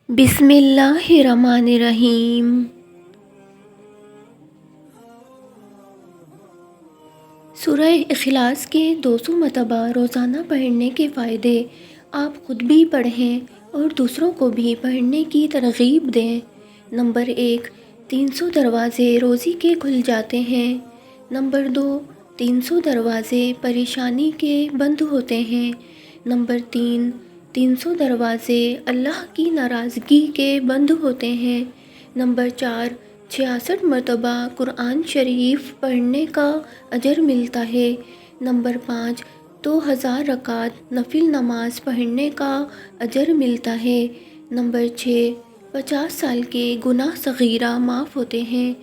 بسم اللہ الرحمن الرحیم۔ سورہ اخلاص کے 200 مرتبہ روزانہ پڑھنے کے فائدے آپ خود بھی پڑھیں اور دوسروں کو بھی پڑھنے کی ترغیب دیں۔ نمبر 1، 300 دروازے روزی کے کھل جاتے ہیں۔ نمبر 2، 300 دروازے پریشانی کے بند ہوتے ہیں۔ نمبر 3، 300 دروازے اللہ کی ناراضگی کے بند ہوتے ہیں۔ نمبر 4، 66 مرتبہ قرآن شریف پڑھنے کا اجر ملتا ہے۔ نمبر 5، 2000 رکعت نفل نماز پڑھنے کا اجر ملتا ہے۔ نمبر 6، 50 سال کے گناہ صغیرہ معاف ہوتے ہیں۔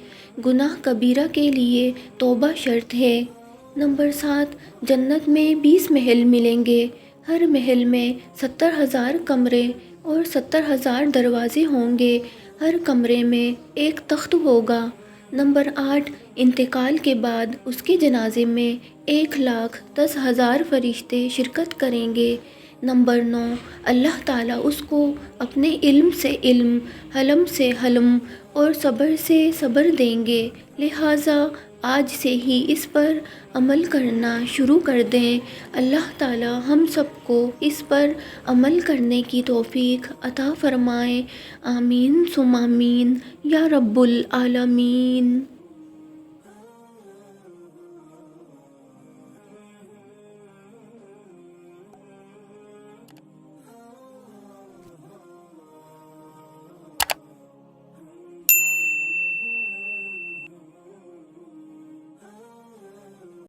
گناہ کبیرہ کے لیے توبہ شرط ہے۔ نمبر 7، جنت میں 20 محل ملیں گے۔ ہر محل میں 70,000 کمرے اور 70,000 دروازے ہوں گے۔ ہر کمرے میں ایک تخت ہوگا۔ نمبر 8، انتقال کے بعد اس کے جنازے میں 1,10,000 فرشتے شرکت کریں گے۔ نمبر 9، اللہ تعالیٰ اس کو اپنے علم سے علم، حلم سے حلم اور صبر سے صبر دیں گے، لہٰذا آج سے ہی اس پر عمل کرنا شروع کر دیں۔ اللہ تعالیٰ ہم سب کو اس پر عمل کرنے کی توفیق عطا فرمائے۔ آمین ثم آمین یا رب العالمین۔